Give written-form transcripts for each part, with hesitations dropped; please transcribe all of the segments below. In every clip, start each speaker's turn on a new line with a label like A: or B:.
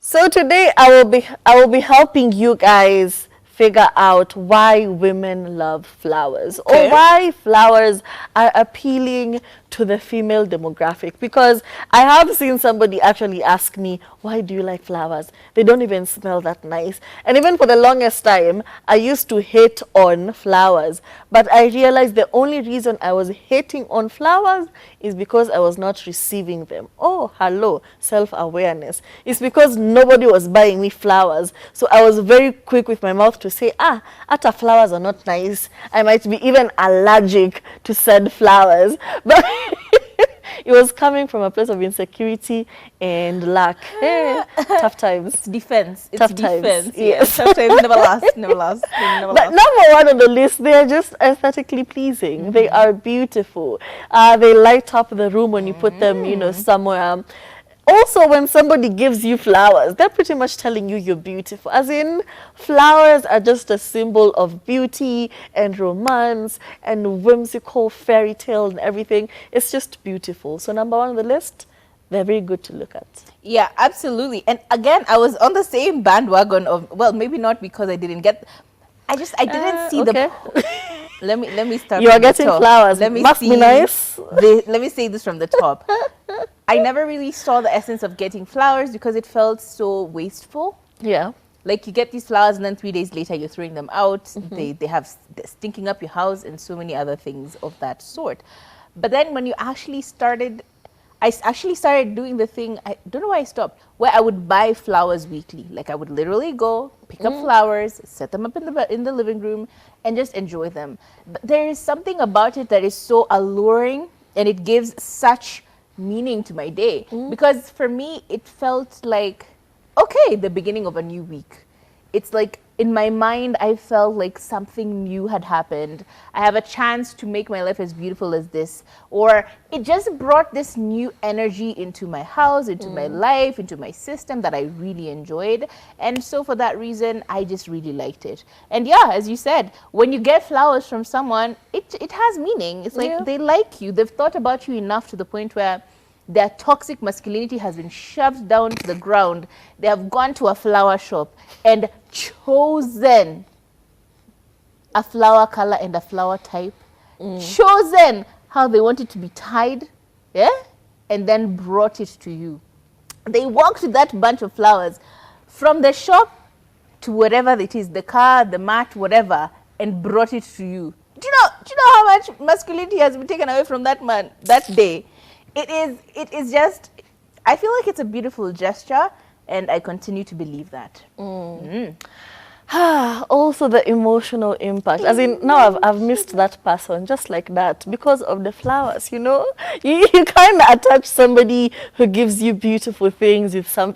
A: So today I will be helping you guys figure out why women love flowers or
B: Okay.
A: why flowers are appealing to the female demographic, because I have seen somebody actually ask me, why do you like flowers? They don't even smell that nice. And even for the longest time, I used to hate on flowers, but I realized the only reason I was hating on flowers is because I was not receiving them. Oh, hello, self-awareness. It's because nobody was buying me flowers. So I was very quick with my mouth to say, ata flowers are not nice. I might be even allergic to said flowers. But it was coming from a place of insecurity and lack. Hey, tough times.
B: It's defense. It's
A: Tough times,
B: defense.
A: yes.
B: Tough times never last. Never last. They never
A: But
B: last.
A: number one on the list, they are just aesthetically pleasing. They are beautiful. They light up the room when you put them, somewhere. Also, when somebody gives you flowers, they're pretty much telling you you're beautiful. As in, flowers are just a symbol of beauty and romance and whimsical fairy tale and everything. It's just beautiful. So number one on the list, they're very good to look at.
B: Yeah, absolutely. And again, I was on the same bandwagon of, well, maybe not because I didn't get, I didn't see
A: okay.
B: let me start.
A: You are
B: from the
A: getting
B: top.
A: flowers.
B: Let me
A: Must be nice.
B: let me say this from the top. I never really saw the essence of getting flowers because it felt so wasteful.
A: Yeah.
B: Like you get these flowers and then 3 days later you're throwing them out. They're stinking up your house and so many other things of that sort. But then when I actually started doing the thing, I don't know why I stopped, where I would buy flowers weekly. Like I would literally go pick up flowers, set them up in the living room and just enjoy them. But there is something about it that is so alluring and it gives such meaning to my day, because for me it felt like, okay, the beginning of a new week. It's like in my mind I felt like something new had happened. I have a chance to make my life as beautiful as this, or it just brought this new energy into my house, into my life, into my system that I really enjoyed. And so for that reason I just really liked it. And yeah, as you said, when you get flowers from someone, it has meaning. It's like they like you, they've thought about you enough to the point where their toxic masculinity has been shoved down to the ground. They have gone to a flower shop and chosen a flower color and a flower type, chosen how they want it to be tied, yeah, and then brought it to you. They walked with that bunch of flowers from the shop to wherever it is, the car, the mat, whatever, and brought it to you. Do you know how much masculinity has been taken away from that man that day? It is just, I feel like it's a beautiful gesture and I continue to believe that.
A: Also the emotional impact, as in now I've missed that person just like that because of the flowers. You kind of attach somebody who gives you beautiful things with some,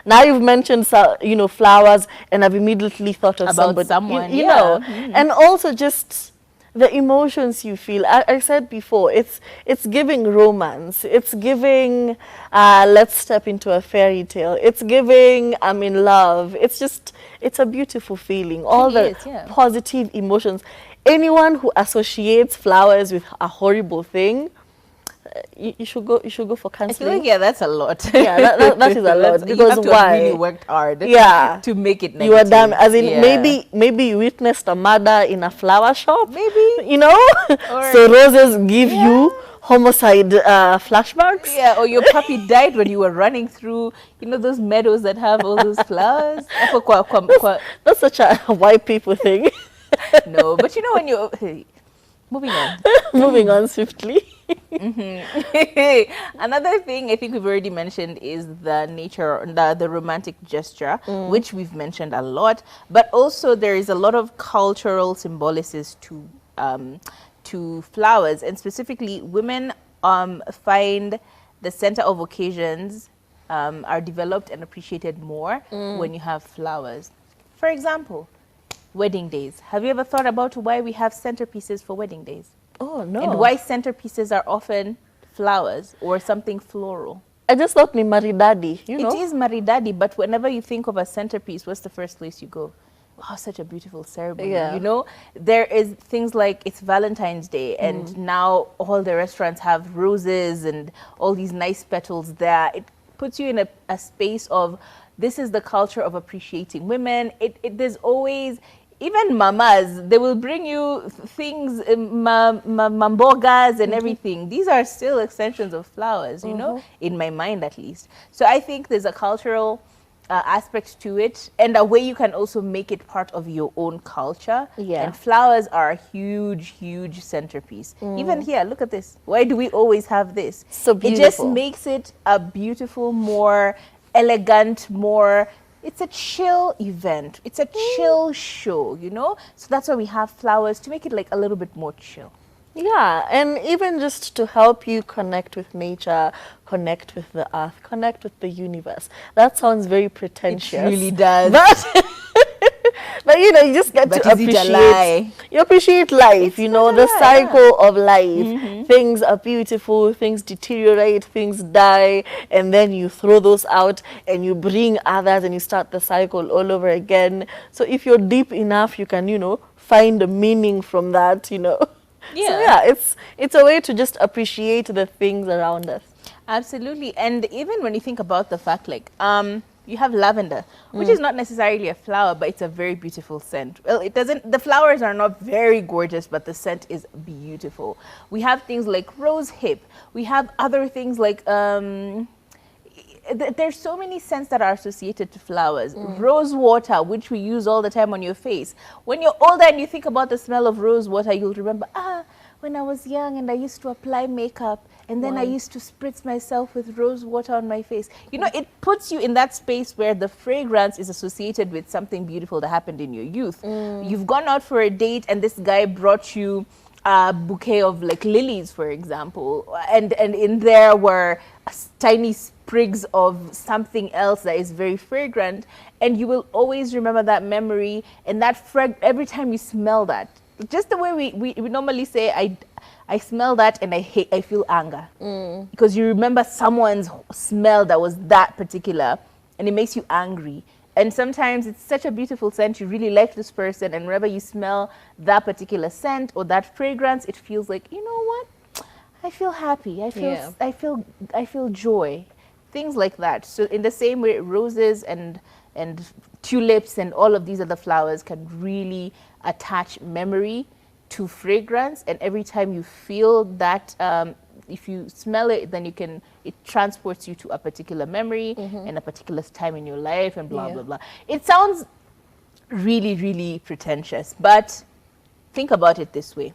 A: now you've mentioned flowers and I've immediately thought of
B: About
A: somebody,
B: someone,
A: you
B: yeah.
A: know. And also just the emotions you feel. I said before, it's giving romance, it's giving let's step into a fairy tale, it's giving I'm in love. It's a beautiful feeling, all the positive emotions. Anyone who associates flowers with a horrible thing, you should go for
B: I feel
A: counseling.
B: like, that's a lot.
A: Yeah, that is a lot.
B: You
A: Because
B: have to
A: why?
B: have really worked hard to make it
A: You are
B: negative.
A: damn, as in
B: Yeah.
A: maybe you witnessed a murder in a flower shop.
B: Maybe. Or-
A: So roses give you homicide flashbacks.
B: Yeah, or your puppy died when you were running through, those meadows that have all those flowers.
A: That's such a white people thing.
B: No, but when you... Hey, moving on.
A: Moving on swiftly.
B: Another thing I think we've already mentioned is the nature, the romantic gesture, which we've mentioned a lot. But also there is a lot of cultural symbolics to flowers, and specifically women find the center of occasions are developed and appreciated more when you have flowers. For example, wedding days. Have you ever thought about why we have centerpieces for wedding days?
A: Oh no.
B: And why centerpieces are often flowers or something floral?
A: I just thought ni maridadi,
B: It is maridadi, but whenever you think of a centerpiece, what's the first place you go? Wow, such a beautiful ceremony.
A: Yeah.
B: There is things like it's Valentine's Day and now all the restaurants have roses and all these nice petals there. puts you in a space of, this is the culture of appreciating women. There's always, even mamas, they will bring you things, mambogas and everything. These are still extensions of flowers, you know, in my mind at least. So I think there's a cultural aspect to it, and a way you can also make it part of your own culture.
A: Yeah.
B: And flowers are a huge, huge centerpiece. Even here, look at this. Why do we always have this?
A: So
B: It just
A: beautiful.
B: makes it a beautiful, more elegant, more, it's a chill event. It's a chill show, you know? So that's why we have flowers, to make it like a little bit more chill.
A: Yeah, and even just to help you connect with nature, connect with the earth, connect with the universe. That sounds very pretentious.
B: It really does.
A: But you know, you just get
B: But
A: to
B: is it a
A: appreciate.
B: lie?
A: You appreciate life.
B: It's
A: You know,
B: not a
A: the
B: lie,
A: cycle of life. Things are beautiful. Things deteriorate. Things die, and then you throw those out, and you bring others, and you start the cycle all over again. So if you're deep enough, you can, you know, find a meaning from that. You know.
B: Yeah.
A: So yeah, it's a way to just appreciate the things around us.
B: Absolutely. And even when you think about the fact, like, you have lavender, which is not necessarily a flower, but it's a very beautiful scent. Well, the flowers are not very gorgeous, but the scent is beautiful. We have things like rose hip. We have other things like, there's so many scents that are associated to flowers. Rose water, which we use all the time on your face. When you're older and you think about the smell of rose water, you'll remember, when I was young and I used to apply makeup, and then I used to spritz myself with rose water on my face. You know, it puts you in that space where the fragrance is associated with something beautiful that happened in your youth. You've gone out for a date and this guy brought you a bouquet of like lilies, for example, and in there were tiny sprigs of something else that is very fragrant, and you will always remember that memory, and that every time you smell that, just the way we normally say, I smell that and I feel anger, because you remember someone's smell that was that particular, and it makes you angry. And sometimes it's such a beautiful scent, you really like this person, and whenever you smell that particular scent or that fragrance, it feels like, you know what, I feel happy, I feel joy, things like that. So in the same way, roses and tulips and all of these other flowers can really attach memory to fragrance, and every time you feel that, if you smell it, then it transports you to a particular memory and a particular time in your life, and blah, blah, blah. It sounds really, really pretentious, but think about it this way.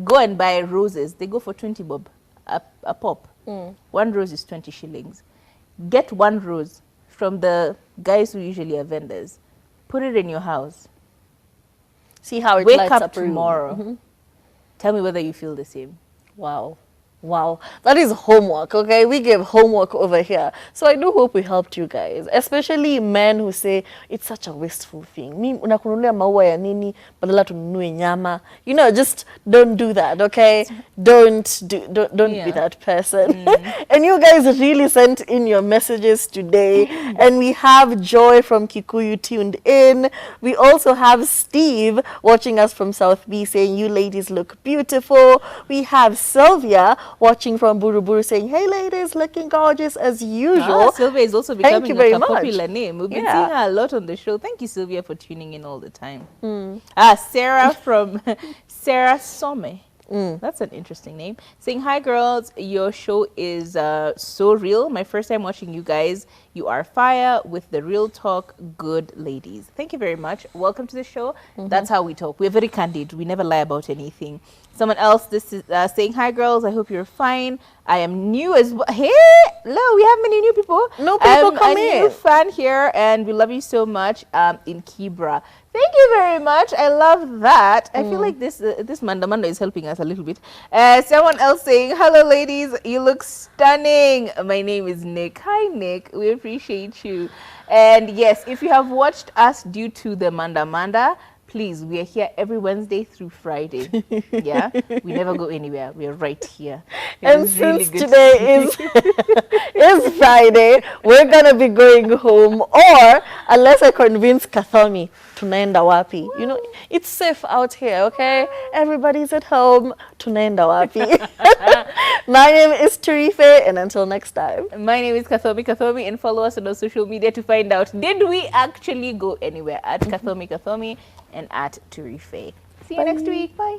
B: Go and buy roses. They go for 20 bob a pop. One rose is 20 shillings. Get one rose from the guys who usually are vendors. Put it in your house.
A: See how it
B: Wake
A: lights
B: up
A: up a room.
B: tomorrow. Tell me whether you feel the same.
A: Wow. Wow, that is homework, okay? We give homework over here. So I do hope we helped you guys, especially men who say, it's such a wasteful thing. Mi unakununulia maua ya nini, badala tununue nyama. You know, just don't do that, okay? Don't be that person. And you guys really sent in your messages today. And we have Joy from Kikuyu tuned in. We also have Steve watching us from South B saying, you ladies look beautiful. We have Sylvia watching from Buruburu saying, hey ladies, looking gorgeous as usual.
B: Sylvia is also
A: Thank you
B: becoming
A: very
B: a
A: much.
B: popular name. We've been
A: Yeah.
B: seeing her a lot on the show. Thank you, Sylvia, for tuning in all the time. Sarah from Sarah Some. That's an interesting name. Saying, hi girls, your show is so real. My first time watching you guys. You are fire with the real talk, good ladies. Thank you very much. Welcome to the show. That's how we talk. We're very candid. We never lie about anything. Someone else, this is saying, hi girls, I hope you're fine. I am new as well. Hey, hello, we have many new people.
A: No people come
B: a
A: in.
B: new fan here, and we love you so much in Kibra. Thank you very much. I love that. I feel like this Manda is helping us a little bit. Someone else saying, hello ladies, you look stunning. My name is Nick. Hi Nick, we appreciate you. And yes, if you have watched us due to the Manda, please, we are here every Wednesday through Friday. Yeah, we never go anywhere. We are right here.
A: And since today is Friday, we're gonna be going home, or unless I convince Kathomi tunaenda wapi. You know, it's safe out here, okay? Everybody's at home, tunaenda wapi. My name is Tarife, and until next time.
B: My name is Kathomi, and follow us on our social media to find out, did we actually go anywhere? At Kathomi and at Tarife. See you next week. Bye.